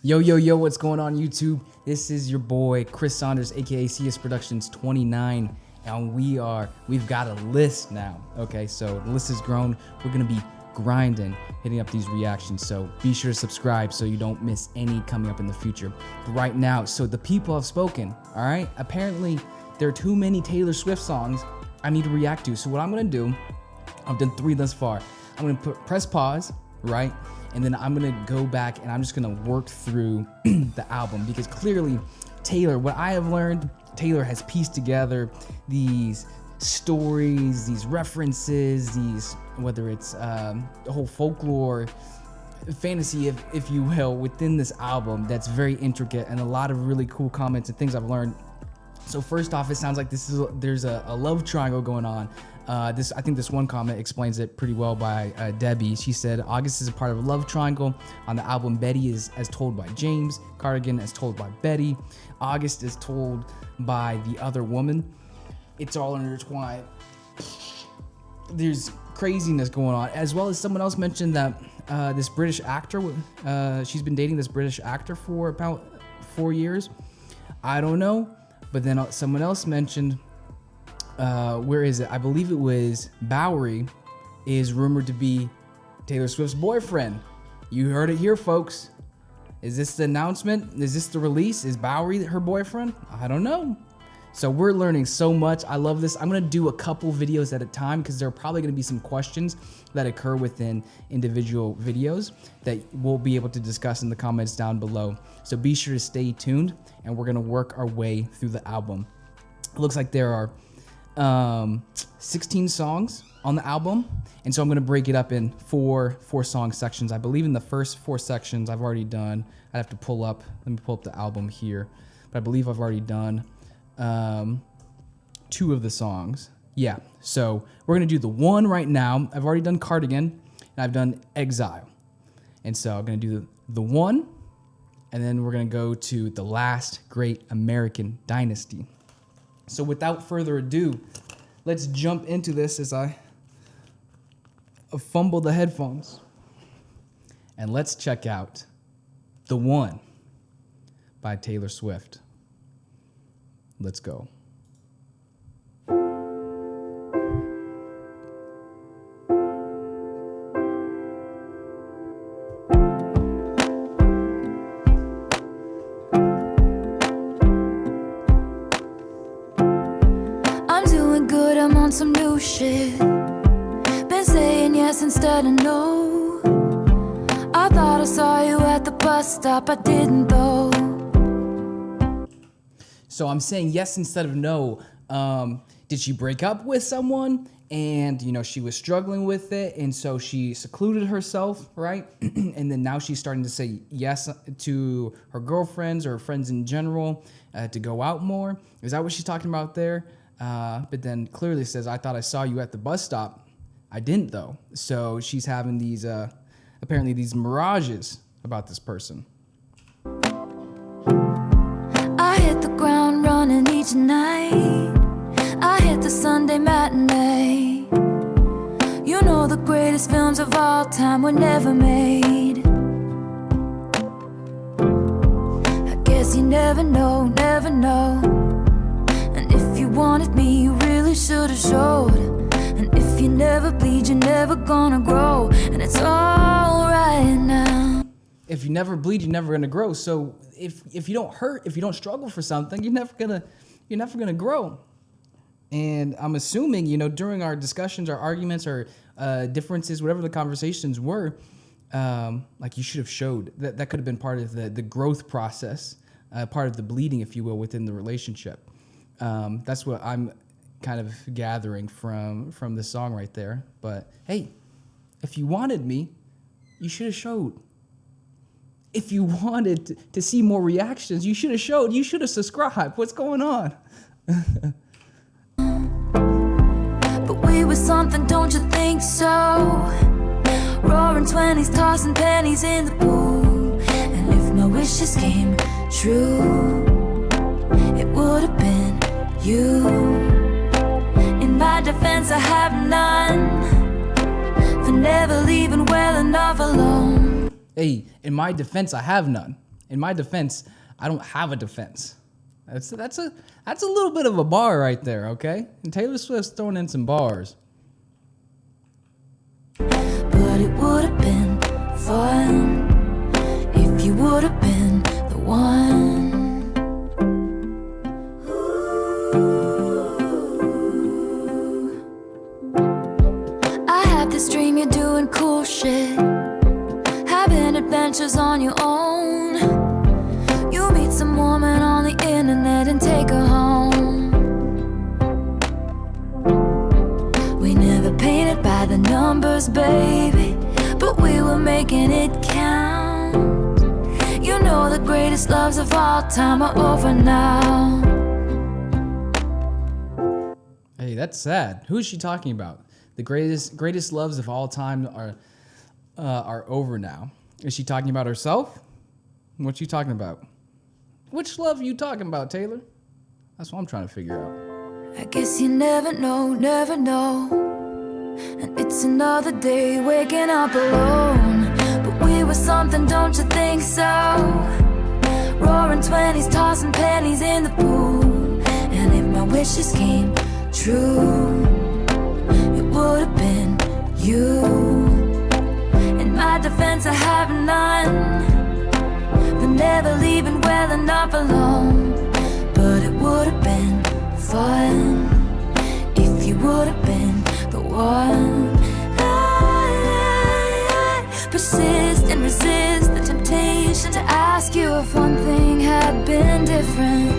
Yo, yo, yo, what's going on YouTube? This is your boy, Chris Saunders, aka CSProduction.29, and we've got a list now, okay? So the list has grown. We're gonna be grinding, hitting up these reactions, so be sure to subscribe so you don't miss any coming up in the future. But right now, so the people have spoken, all right? Apparently, there are too many Taylor Swift songs I need to react to, so what I'm gonna do, I've done 3 thus far. I'm gonna press pause, right? And then I'm gonna go back and I'm just gonna work through the album, because clearly Taylor, what I have learned, Taylor has pieced together these stories, these references, these, whether it's the whole folklore fantasy, if you will, within this album that's very intricate, and a lot of really cool comments and things I've learned. So first off, it sounds like there's a love triangle going on. I think this one comment explains it pretty well by Debbie. She said, August is a part of a love triangle. On the album, Betty is as told by James, Cardigan as told by Betty, August is told by the other woman. It's all intertwined. There's craziness going on, as well as someone else mentioned that this British actor, she's been dating this British actor for about 4 years. I don't know, but then someone else mentioned, where is it? I believe it was Bowery is rumored to be Taylor Swift's boyfriend. You heard it here, folks. Is this the announcement? Is this the release? Is Bowery her boyfriend? I don't know. So we're learning so much. I love this. I'm gonna do a couple videos at a time because there are probably gonna be some questions that occur within individual videos that we'll be able to discuss in the comments down below. So be sure to stay tuned, and we're gonna work our way through the album. It looks like there are 16 songs on the album, and so I'm going to break it up in four song sections. I believe in the first 4 sections I've already done. I'd have to pull up, let me pull up the album here, but I believe I've already done 2 of the songs. Yeah, so we're going to do the one right now. I've already done Cardigan, and I've done Exile, and so I'm going to do the one, and then we're going to go to The Last Great American Dynasty. So without further ado, let's jump into this as I fumble the headphones. And let's check out The One by Taylor Swift. Let's go. I'm on some new shit. Been saying yes instead of no. I thought I saw you at the bus stop, I didn't though. So I'm saying yes instead of no. Did she break up with someone and she was struggling with it, and so she secluded herself, right? And then now she's starting to say yes to her girlfriends or friends in general, to go out more? Is that what she's talking about there? But then clearly says, I thought I saw you at the bus stop. I didn't though. So she's having these, apparently these mirages about this person. I hit the ground running each night. I hit the Sunday matinee. You know the greatest films of all time were never made. I guess you never know, never know. If you wanted me, you really should have showed. And if you never bleed, you're never gonna grow. And it's all right now. If you never bleed, you're never gonna grow. So if you don't hurt, if you don't struggle for something, you're never gonna grow. And I'm assuming, during our discussions, our arguments, our differences, whatever the conversations were, like you should have showed that could have been part of the growth process, part of the bleeding, if you will, within the relationship. That's what I'm kind of gathering from this song right there. But hey, if you wanted me, you should have showed. If you wanted to see more reactions, you should have showed. You should have subscribed. What's going on? But we were something, don't you think so? Roaring 20s, tossing pennies in the pool. And if my wishes came true, it would have been you. In my defense, I have none for never leaving well enough alone. Hey, in my defense, I have none. In my defense, I don't have a defense. That's a little bit of a bar right there, okay? And Taylor Swift's throwing in some bars. But it would have been fun if you would have been the one. I had this dream you're doing cool shit, having adventures on your own. You meet some woman on the internet and take her home. We never painted by the numbers, baby, but we were making it count. You know the greatest loves of all time are over now. Hey, that's sad. Who is she talking about? The greatest loves of all time are over now. Is she talking about herself? What you talking about? Which love are you talking about, Taylor? That's what I'm trying to figure out. I guess you never know, never know. And it's another day waking up alone. But we were something, don't you think so? Roaring 20s, tossing pennies in the pool. And if my wishes came true, it would have been you. In my defense, I have none, for never leaving well enough alone. But it would have been fun if you would have been the one. I persist and resist the temptation to ask you if one thing had been different.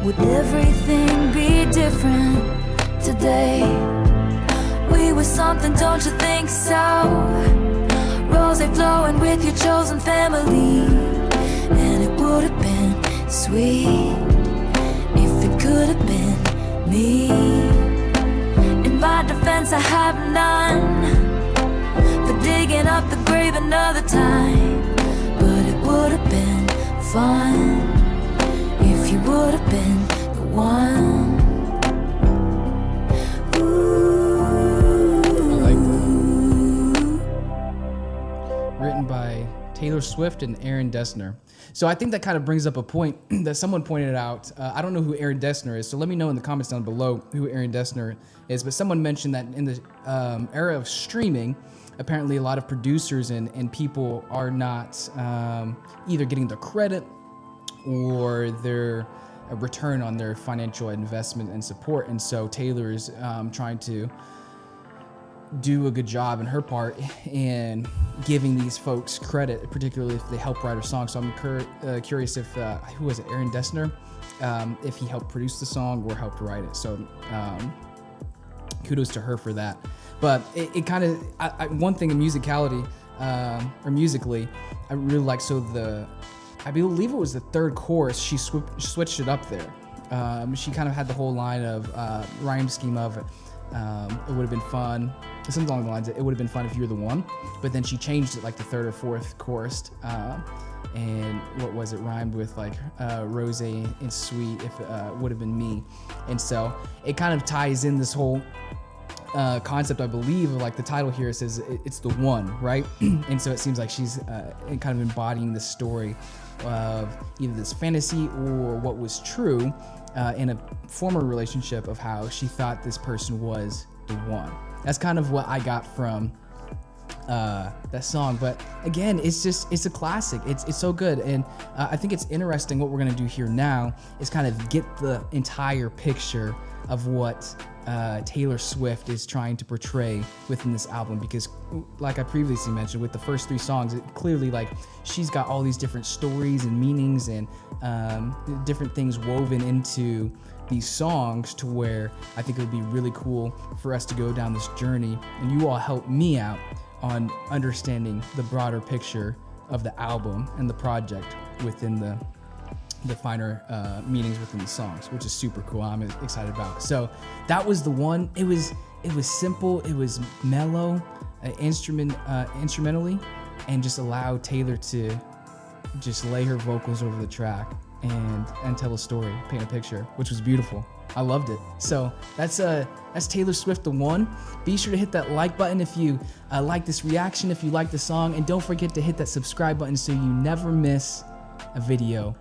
Would everything be different today? We were something, don't you think so? Rose flowing with your chosen family. And it would have been sweet if it could have been me. In my defense, I have none, for digging up the grave another time. But it would have been fun if you would have been the one. Written by Taylor Swift and Aaron Dessner. So I think that kind of brings up a point that someone pointed out. I don't know who Aaron Dessner is, so let me know in the comments down below who Aaron Dessner is. But someone mentioned that in the era of streaming, apparently a lot of producers and people are not either getting the credit or their return on their financial investment and support. And so Taylor's trying to do a good job in her part in giving these folks credit, particularly if they help write her song. So I'm curious if, who was it, Aaron Dessner, if he helped produce the song or helped write it. So kudos to her for that. But it kind of, one thing in musicality, or musically, I really like, so I believe it was the third chorus, she switched it up there. She kind of had the whole line of rhyme scheme of it would have been fun, something along the lines of, it would have been fun if you were the one, but then she changed it like the third or fourth chorus, and what was it, rhymed with like rose and sweet if would have been me. And so it kind of ties in this whole concept, I believe, of like the title here, it says it's the one, right? And so it seems like she's kind of embodying the story of either this fantasy or what was true in a former relationship, of how she thought this person was the one. That's kind of what I got from that song. But again, it's a classic. It's so good. And I think it's interesting. What we're gonna do here now is kind of get the entire picture of what Taylor Swift is trying to portray within this album, because like I previously mentioned, with the first 3 songs, it clearly, like, she's got all these different stories and meanings and different things woven into these songs, to where I think it would be really cool for us to go down this journey, and you all help me out on understanding the broader picture of the album and the project within the finer meanings within the songs, which is super cool. I'm excited about it. So that was the one. It was simple, it was mellow, instrumentally, and just allowed Taylor to just lay her vocals over the track and tell a story, paint a picture, which was beautiful. I loved it. So that's Taylor Swift, the one. Be sure to hit that like button if you like this reaction, if you like the song, and don't forget to hit that subscribe button so you never miss a video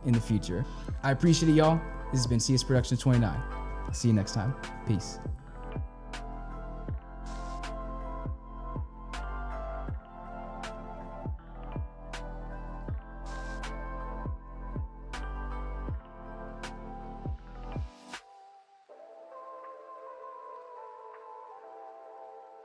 in the future. I appreciate it, y'all. This has been CS Production 29. See you next time. Peace.